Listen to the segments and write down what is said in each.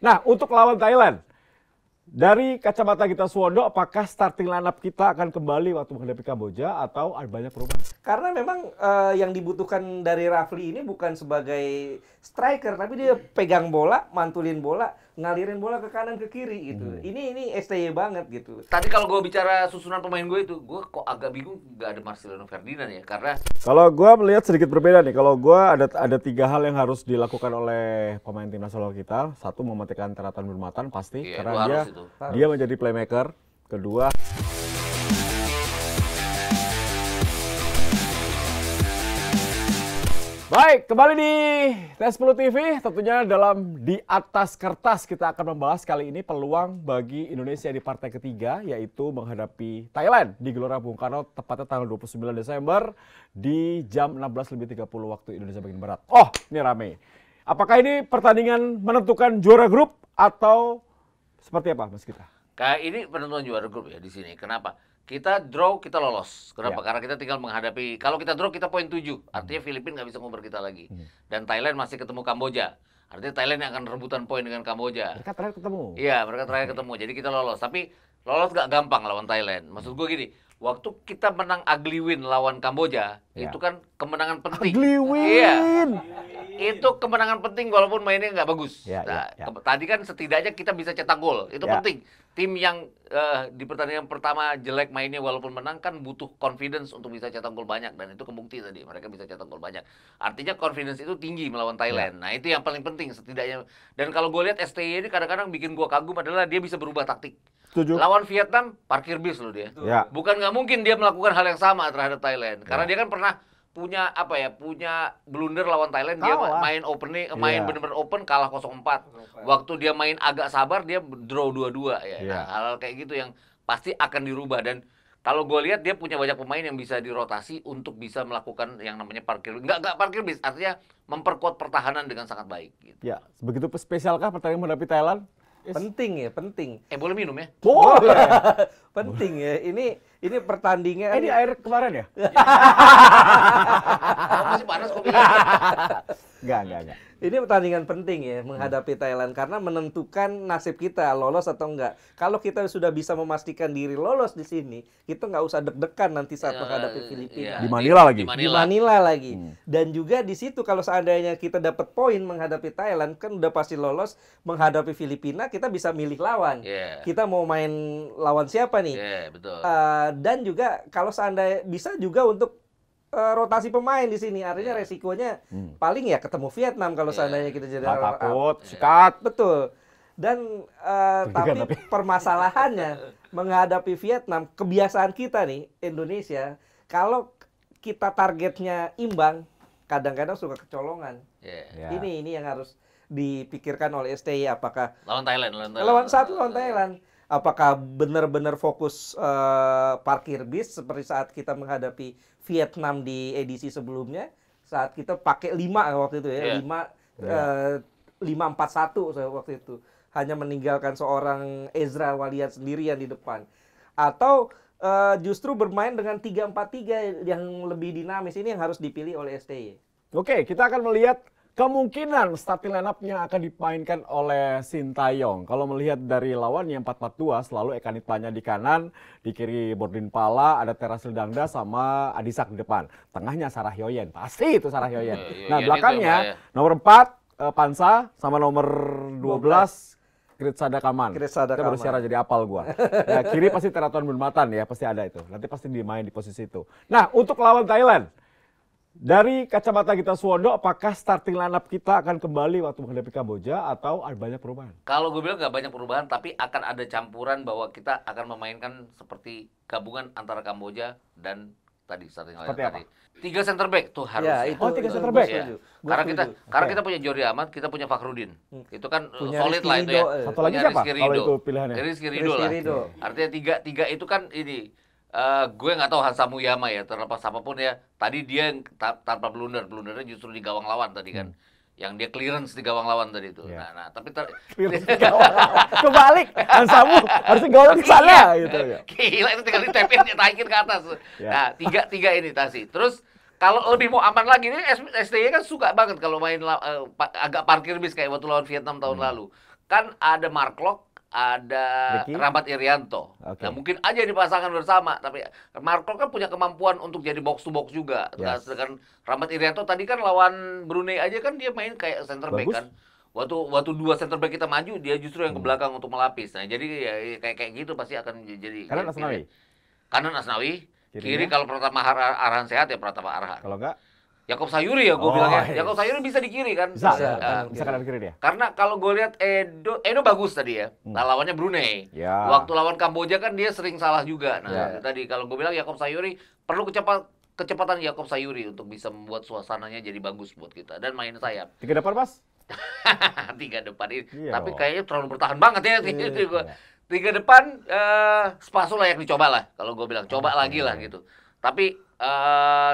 Nah, untuk lawan Thailand, dari kacamata kita Suwondo, apakah starting lineup kita akan kembali waktu menghadapi Kamboja atau ada banyak perubahan? Karena memang yang dibutuhkan dari Rafli ini bukan sebagai striker, tapi dia pegang bola, mantulin bola, ngalirin bola ke kanan ke kiri gitu. Ini STY banget gitu. Tadi kalau gue bicara susunan pemain gue itu, gue kok agak bingung gak ada Marcelino Ferdinand ya, karena Kalau gue melihat sedikit berbeda nih. Kalau gue ada tiga hal yang harus dilakukan oleh pemain tim nasional kita. Satu, mematikan Tiratan Bermatan pasti, Iya, itu karena harus itu. dia menjadi playmaker. Kedua, baik, kembali di Tes10 TV. Tentunya dalam Di Atas Kertas kita akan membahas kali ini peluang bagi Indonesia di partai ketiga, yaitu menghadapi Thailand di Gelora Bung Karno tepatnya tanggal 29 Desember di jam 16.30 waktu Indonesia bagian Barat. Oh, ini rame. Apakah ini pertandingan menentukan juara grup atau seperti apa, Mas Kita? kayak ini penentuan juara grup ya di sini. Kenapa? Kita draw, kita lolos. Kenapa? Ya. Karena kita tinggal menghadapi, kalau kita draw kita poin 7. Artinya Filipina nggak bisa ngoper kita lagi. Dan Thailand masih ketemu Kamboja. Artinya Thailand yang akan rebutan poin dengan Kamboja. Mereka terakhir ketemu. Iya, mereka terakhir ketemu. Jadi kita lolos. Tapi lolos gak gampang lawan Thailand. Maksud gue gini, waktu kita menang ugly win lawan Kamboja, Ya. itu kan kemenangan penting. Ugly win. Iya. Itu kemenangan penting walaupun mainnya nggak bagus. Ya, Nah, ya, ya. Tadi kan setidaknya kita bisa cetak gol. Itu Ya. penting. Tim yang di pertandingan pertama jelek mainnya walaupun menang kan butuh confidence untuk bisa cetak gol banyak. Dan itu kebukti tadi. Mereka bisa cetak gol banyak. Artinya confidence itu tinggi melawan Thailand. Nah, itu yang paling penting setidaknya. Dan kalau gue lihat STY ini kadang-kadang bikin gue kagum adalah dia bisa berubah taktik. Setuju. Lawan Vietnam, parkir bis loh dia. Ya. Bukan nggak mungkin dia melakukan hal yang sama terhadap Thailand. Karena dia kan pernah punya apa ya, punya blunder lawan Thailand. Dia Kalah. main opening, main Iya. bener-bener open, kalah 0-4. Waktu dia main agak sabar, dia draw 2-2 ya. Iya. Nah, hal-hal kayak gitu yang pasti akan dirubah. Dan kalau gue lihat dia punya banyak pemain yang bisa dirotasi untuk bisa melakukan yang namanya parkir. Nggak parkir bis, artinya memperkuat pertahanan dengan sangat baik. Gitu. Ya, begitu spesialkah pertandingan menghadapi Thailand? Penting ya, penting. Boleh minum ya? Boleh. Penting ya. Ini pertandingan. Ini air kemarin ya? Kalau masih panas kok bilang. Enggak. Ini pertandingan penting ya menghadapi Thailand karena menentukan nasib kita lolos atau enggak. Kalau kita sudah bisa memastikan diri lolos di sini, kita nggak usah deg-degan nanti saat menghadapi Filipina. Iya, Di Manila lagi? Di Di Manila lagi. Dan juga di situ kalau seandainya kita dapat poin menghadapi Thailand, kan udah pasti lolos. Menghadapi Filipina kita bisa milih lawan. Iya. Kita mau main lawan siapa nih? Iya, betul. Dan juga kalau seandainya bisa juga untuk rotasi pemain di sini, artinya resikonya paling ya ketemu Vietnam kalau seandainya kita jadi Nggak runner up. takut, sikat. Betul. Dan tapi permasalahannya menghadapi Vietnam, kebiasaan kita nih Indonesia, kalau kita targetnya imbang, kadang-kadang suka kecolongan. Iya. Ya. Ini yang harus dipikirkan oleh STY, apakah Lawan Thailand. lawan Thailand, apakah benar-benar fokus parkir bis seperti saat kita menghadapi Vietnam di edisi sebelumnya, saat kita pakai 5 waktu itu ya, Iya. 5-4-1 waktu itu. Hanya meninggalkan seorang Ezra Walian sendirian di depan. Atau justru bermain dengan 3-4-3 yang lebih dinamis. Ini yang harus dipilih oleh STY. Oke, kita akan melihat kemungkinan starting lineup yang akan dimainkan oleh Sintayong. Kalau melihat dari lawan yang 4-4-2, selalu Eka Nitpanya di kanan, di kiri Bordin Pala, ada Terasil Dangda sama Adisak di depan. Tengahnya Sarah Hyoyen, pasti itu Sarah Hyoyen. Nah, Hyoyen belakangnya itu bahaya. nomor 4 Pansa sama nomor 12 Kritsada Kaman. Kritsada Kita baru Kaman. siaran jadi apal gua. Ya, kiri pasti Teraton Bermatan ya, pasti ada itu. Nanti pasti dimain di posisi itu. Nah, untuk lawan Thailand, dari kacamata kita Suwondo, apakah starting lineup kita akan kembali waktu menghadapi Kamboja atau ada banyak perubahan? Kalau gue bilang nggak banyak perubahan, tapi akan ada campuran bahwa kita akan memainkan seperti gabungan antara Kamboja dan tadi starting lineup Seperti apa? tadi. 3 center back tuh harus. Ya, ya. itu, Oh, 3 itu center gua back. setuju. Gua Karena kita setuju. kita punya Jordi Amat, kita punya Fakhrudin. Itu kan Punya solid Rizky lah itu ya. Ridho, Satu lagi Punya siapa Rizky kalau Ridho. itu pilihannya? Rizky Ridho Rizky lah. Ridho. Artinya tiga itu kan ini. Gue nggak tahu Hansa Muyama ya, terlepas apapun ya. Tadi dia tanpa blundernya justru di gawang lawan tadi kan. Yang dia clearance di gawang lawan tadi itu. Iya. Nah, tapi Kebalik, Hansamu harusnya gawang ke sana gitu ya. Gila, itu tinggal ditepin, ditaikin ke atas. Ya. Nah, tiga ini Tasi. Terus kalau lebih mau aman lagi, ini STY kan suka banget kalau main agak parkir bis kayak waktu lawan Vietnam tahun lalu. kan ada Mark Klok, ada Ricky? Rahmat Irianto. Oke. Nah, mungkin aja dipasangkan bersama, tapi Mark Klok kan punya kemampuan untuk jadi box to box juga. Nah, Yes. sedangkan Rahmat Irianto tadi kan lawan Brunei aja kan dia main kayak center back Bagus. kan. Waktu dua center back kita maju, dia justru yang ke belakang untuk melapis. Nah, jadi ya, kayak gitu pasti akan jadi Kanan jadi Asnawi. pilihan. Kanan Asnawi, Kirinya? kiri kalau Pratama Arhan sehat ya Pratama Arhan. Kalau enggak, Yakob Sayuri ya gue Oh, bilangnya. yes. Yakob Sayuri bisa di kiri kan? bisa. Bisa, Nah, Bisa kanan kiri dia. karena kalau gue lihat Edo bagus tadi ya. Nah, lawannya Brunei. Ya. Waktu lawan Kamboja kan dia sering salah juga. Nah, Ya. tadi kalau gue bilang Yakob Sayuri perlu kecepatan Yakob Sayuri untuk bisa membuat suasananya jadi bagus buat kita dan main sayap. 3 depan, Mas. 3 depan ini. Iya Tapi loh. kayaknya terlalu bertahan banget ya. Itu gua. Iya. 3 depan Spaso layak dicoba lah kalau gue bilang. Coba Oke. lagi lah gitu. Tapi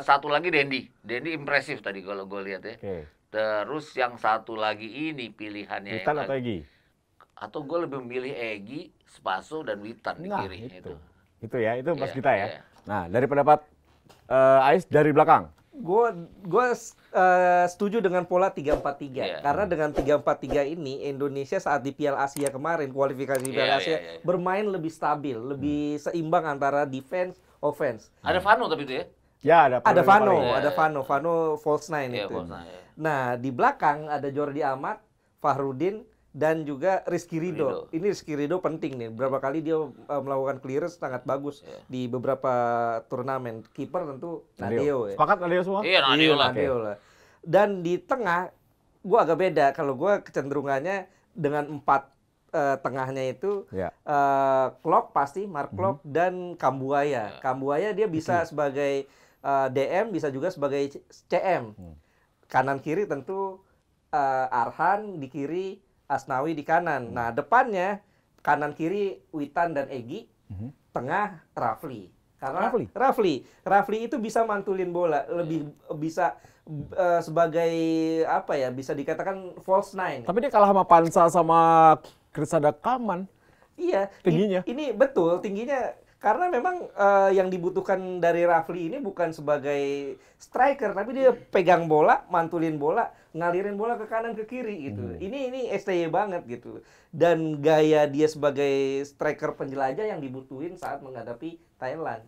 satu lagi Dendi. Dendi impresif tadi kalau gue lihat ya. Oke. Terus yang satu lagi ini pilihannya Witan yang atau Egy? atau gue lebih memilih Egy, Spaso dan Witan di Nah, kiri itu. Itu ya, itu Mas Iya, kita ya. iya. Nah, dari pendapat Ais dari belakang. Gue setuju dengan pola 3-4-3. Iya. Karena dengan 3-4-3 ini Indonesia saat di Piala Asia kemarin, kualifikasi Piala Iya, Asia, iya, iya. bermain lebih stabil, lebih seimbang antara defense, offense. Ada Vano tapi itu ya. Ya, ada Ada Fernando Vano, Paling. Iya, Vano false nine Iya, itu. bos. Nah, iya. Nah, di belakang ada Jordi Amat, Fahrudin, dan juga Rizky Ridho. Ridho. Ini Rizky Ridho penting nih. Berapa kali dia melakukan clearance sangat bagus Iya. di beberapa turnamen. Kiper tentu Nadeo ya. Sepakat Nadeo semua? Iya, Nadeo Iya, lah. Nadeo lah. Dan di tengah, gua agak beda. Kalau gua kecenderungannya dengan 4 tengahnya itu Ya. Klok pasti, Mark Klok dan Kambuaya. Kambuaya dia bisa sebagai DM, bisa juga sebagai CM. Kanan kiri tentu Arhan di kiri, Asnawi di kanan. Nah, depannya kanan kiri Witan dan Egy, tengah Rafli. Karena Rafli itu bisa mantulin bola, lebih bisa sebagai apa ya? Bisa dikatakan false nine. Tapi dia kalah sama Pansa sama Krisada Kaman. Iya, Tingginya. ini betul tingginya karena memang yang dibutuhkan dari Rafli ini bukan sebagai striker, tapi dia pegang bola, mantulin bola, ngalirin bola ke kanan ke kiri gitu. Ini STY banget gitu. Dan gaya dia sebagai striker penjelajah yang dibutuhin saat menghadapi Thailand.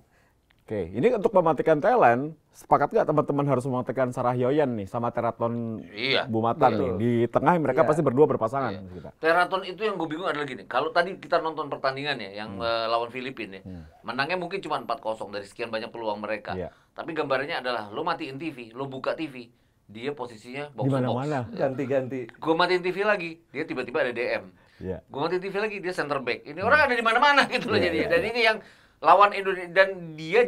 Oke, ini untuk mematikan Thailand, sepakat nggak teman-teman harus mematikan Sarah Hyoyan nih sama Teraton Iya. Bumatan nih. Betul. Di tengah mereka Iya. pasti berdua berpasangan. Iya. Kita. Teraton itu yang gue bingung adalah gini. Kalau tadi kita nonton pertandingan ya, yang lawan Filipina ya, menangnya mungkin cuma 4-0 dari sekian banyak peluang mereka. Iya. Tapi gambarnya adalah lo matiin TV, lo buka TV, dia posisinya box Di to box. mana-mana. Ganti-ganti. Gue matiin TV lagi, dia tiba-tiba ada DM. Iya. Gue matiin TV lagi, dia center back. Ini orang ada di mana-mana gitu loh Iya, jadinya. iya, Dan ini yang lawan Indonesia, dan dia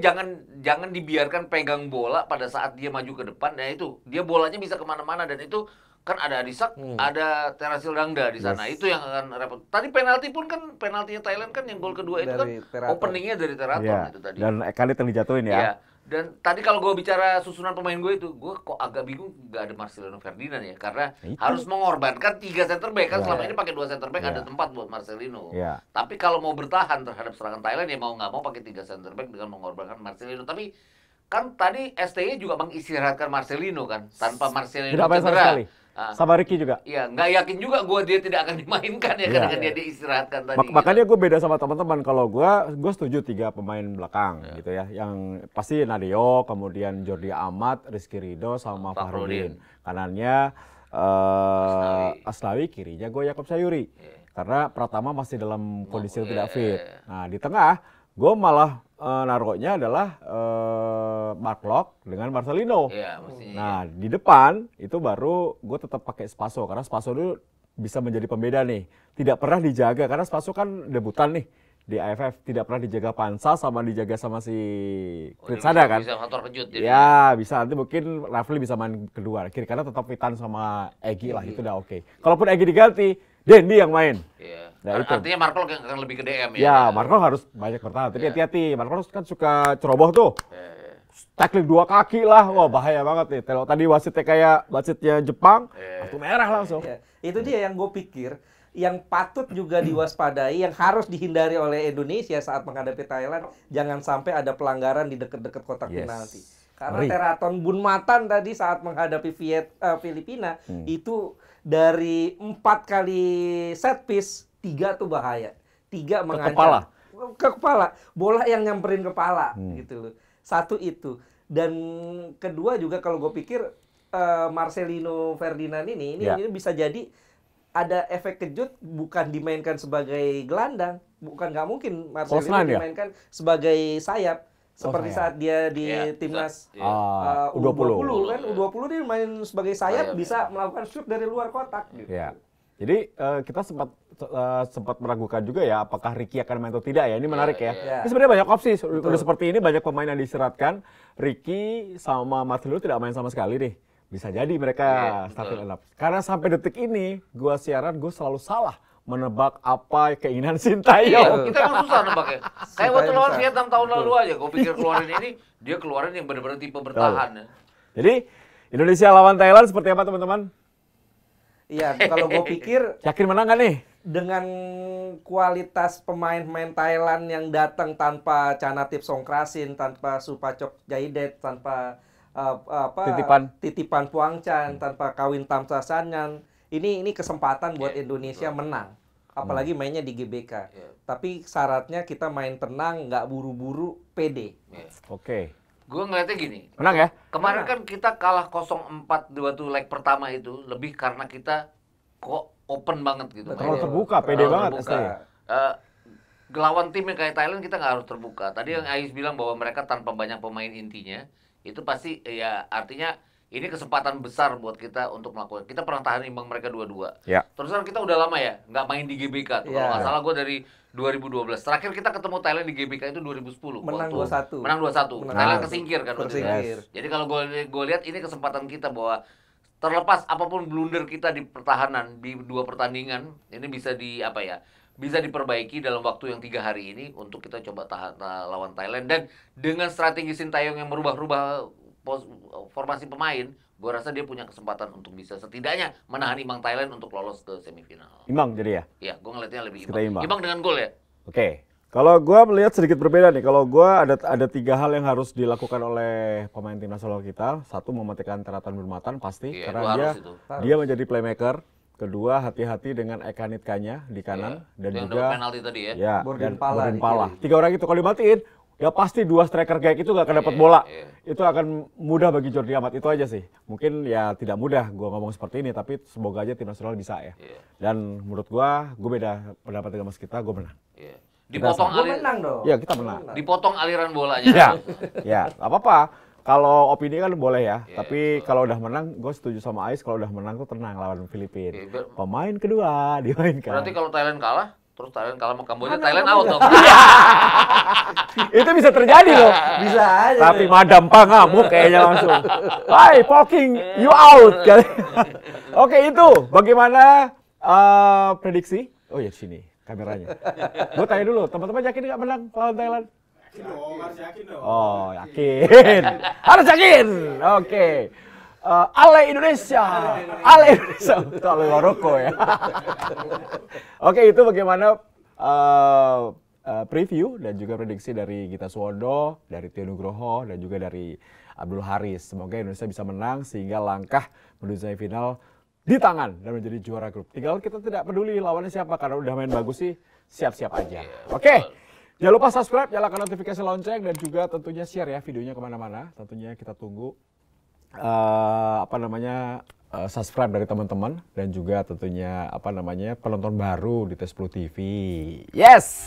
jangan dibiarkan pegang bola pada saat dia maju ke depan. Nah itu, dia bolanya bisa kemana-mana, dan itu kan ada Adisak, ada Terasil Dangda di sana. Yes. Itu yang akan repot. Tadi penalti pun kan, penaltinya Thailand kan yang gol kedua itu kan Dari Teraton. openingnya dari Teraton Iya. itu tadi. Dan Ekali yang dijatuhin ya. Iya. Dan tadi kalau gue bicara susunan pemain gue itu, gue kok agak bingung nggak ada Marcelino Ferdinand ya, karena Itu. harus mengorbankan 3 center back kan. Iya. Selama ini pakai 2 center back, Iya. ada tempat buat Marcelino. Iya. Tapi kalau mau bertahan terhadap serangan Thailand ya mau nggak mau pakai 3 center back dengan mengorbankan Marcelino. Tapi kan tadi STY juga mengistirahatkan Marcelino kan, tanpa Marcelino Tidak main sama cedera. sekali. Ah, Sama Ricky juga. iya, nggak yakin juga gue dia tidak akan dimainkan ya, Iya. karena dia diistirahatkan tadi. gitu. Makanya gue beda sama teman-teman. Kalau gue setuju 3 pemain belakang gitu ya. Yang pasti Nadeo, kemudian Jordi Amat, Rizky Ridho, sama Fahrudin. Fahrudin. Kanannya Asnawi, kirinya gue Yakob Sayuri. Karena Pratama masih dalam kondisi yang tidak fit. Nah di tengah gue malah naruhnya adalah Mark Klok dengan Marcelino. Iya, mestinya. Nah, di depan itu baru gue tetap pakai Spaso karena Spaso dulu bisa menjadi pembeda nih. Tidak pernah dijaga karena Spaso kan debutan nih di AFF, tidak pernah dijaga Pansa sama dijaga sama si Kritsada kan. Bisa faktor kejut jadi. Ya, bisa nanti mungkin Rafli bisa main kedua kiri karena tetap Witan sama Egy lah itu udah oke. Kalaupun Egy diganti, Dendi yang main. Iya. Nah, itu. Artinya Marco yang akan lebih ke DM ya. Ya, Marco harus banyak bertahan. Tapi hati-hati, Marco kan suka ceroboh tuh. Tackling 2 kaki lah, wah bahaya banget nih. Kalau tadi wasitnya kayak wasitnya Jepang, kartu merah langsung. Ya, itu dia yang gue pikir yang patut juga diwaspadai, yang harus dihindari oleh Indonesia saat menghadapi Thailand, jangan sampai ada pelanggaran di dekat-dekat kotak Yes. penalti. Karena Ngeri. Teraton Bunmatan tadi saat menghadapi Filipina itu dari 4 kali set piece, 3 tuh bahaya. 3 mengancam. kepala? Ke kepala. Bola yang nyamperin kepala gitu loh. Satu itu. Dan kedua juga kalau gue pikir Marcelino Ferdinand ini bisa jadi ada efek kejut, bukan dimainkan sebagai gelandang, nggak mungkin Marcelino dimainkan sebagai sayap seperti saat dia di timnas U20 kan, U20 dia main sebagai sayap bisa melakukan shoot dari luar kotak gitu. Ya. Jadi kita sempat meragukan juga ya apakah Ricky akan main atau tidak ya. Ini menarik ya. Ini sebenarnya banyak opsi. Udah seperti ini banyak pemain yang diseratkan. Ricky sama Marcelino tidak main sama sekali deh. Bisa jadi mereka starting lineup. Karena sampai detik ini, gue selalu salah menebak apa keinginan Sintayong. Kita emang susah nebaknya. Kayak waktu lawan Vietnam tahun lalu aja, gue pikir keluarin ini, dia keluarin yang benar-benar tipe bertahan. Jadi, Indonesia lawan Thailand seperti apa teman-teman? Iya, kalau gue pikir... Yakin menang nggak nih? Dengan kualitas pemain-pemain Thailand yang datang tanpa Chanatip Songkrasin, tanpa Supacok Jaidet, tanpa... titipan Puangcan, tanpa Kawin Tamsasanyan, ini kesempatan buat Indonesia menang, apalagi mainnya di GBK. Tapi syaratnya kita main tenang, nggak buru-buru, pede. Oke. Gue ngeliatnya gini, menang ya? Kemarin kan kita kalah 0-4 waktu leg pertama itu lebih karena kita kok open banget gitu. Terlalu terbuka, pede banget. Lawan tim yang kayak Thailand kita nggak harus terbuka. Tadi yang Ais bilang bahwa mereka tanpa banyak pemain intinya, itu pasti ya artinya ini kesempatan besar buat kita untuk melakukan. Kita pernah tahan imbang mereka 2-2. Ya. Terus kan kita udah lama ya nggak main di GBK. Kalau nggak salah gue dari 2012. Terakhir kita ketemu Thailand di GBK itu 2010. Menang 2-1. Menang 2-1. Thailand kesingkir kan. Jadi kalau gue lihat ini kesempatan kita bahwa terlepas apapun blunder kita di pertahanan di 2 pertandingan ini bisa bisa diperbaiki dalam waktu yang 3 hari ini untuk kita coba tahan lawan Thailand. Dan dengan strategi Sintayong yang merubah-rubah formasi pemain, gue rasa dia punya kesempatan untuk bisa setidaknya menahan imbang Thailand untuk lolos ke semifinal. Imbang jadi ya? Iya, gue ngeliatnya lebih imbang. Imbang dengan gol ya. Oke. Kalau gue melihat sedikit berbeda nih. Kalau gue ada 3 hal yang harus dilakukan oleh pemain tim nasional kita. Satu, mematikan Teraton Bermatan pasti, karena dia menjadi playmaker. Kedua, hati-hati dengan Eka Nitkanya di kanan dan juga penalti tadi ya. Bordin Pala. 3 orang itu kalau dimatiin, ya pasti 2 striker kayak itu gak akan dapat bola. Itu akan mudah bagi Jordi Amat. Itu aja sih. Mungkin ya tidak mudah gua ngomong seperti ini, tapi semoga aja tim nasional bisa ya. Dan menurut gua beda pendapat dengan Mas kita, gua menang. Dipotong menang dong. Ya, kita menang. Dipotong aliran bolanya. Ya, apa-apa. Kalau opini kan boleh ya, tapi kalau udah menang, gue setuju sama Ais. Kalau udah menang tuh tenang lawan Filipina. Pemain kedua dimainkan. Berarti kalau Thailand kalah, terus Thailand kalah sama Kamboja, Thailand out dong. Itu bisa terjadi loh. Bisa aja. Tapi Madam Pa ngamuk kayaknya langsung. Hai, Poking, you out. Oke, itu bagaimana prediksi? Oh ya, sini kameranya. Gue tanya dulu, teman-teman yakin nggak menang lawan Thailand? Yakin dong, harus yakin dong. Oh, yakin. Harus yakin. Oke. Ale Indonesia. Itu Ale Maroko ya. Oke, itu bagaimana preview dan juga prediksi dari Gita Suwondo, dari Tio Nugroho, dan juga dari Abdul Haris. Semoga Indonesia bisa menang sehingga langkah menuju semifinal di tangan dan menjadi juara grup. Tinggal kita tidak peduli lawannya siapa, karena udah main bagus sih, siap-siap aja. Oke. Jangan lupa subscribe, nyalakan notifikasi lonceng, dan juga tentunya share ya videonya kemana-mana. Tentunya kita tunggu subscribe dari teman-teman, dan juga tentunya penonton baru di Tes Plus TV. Yes!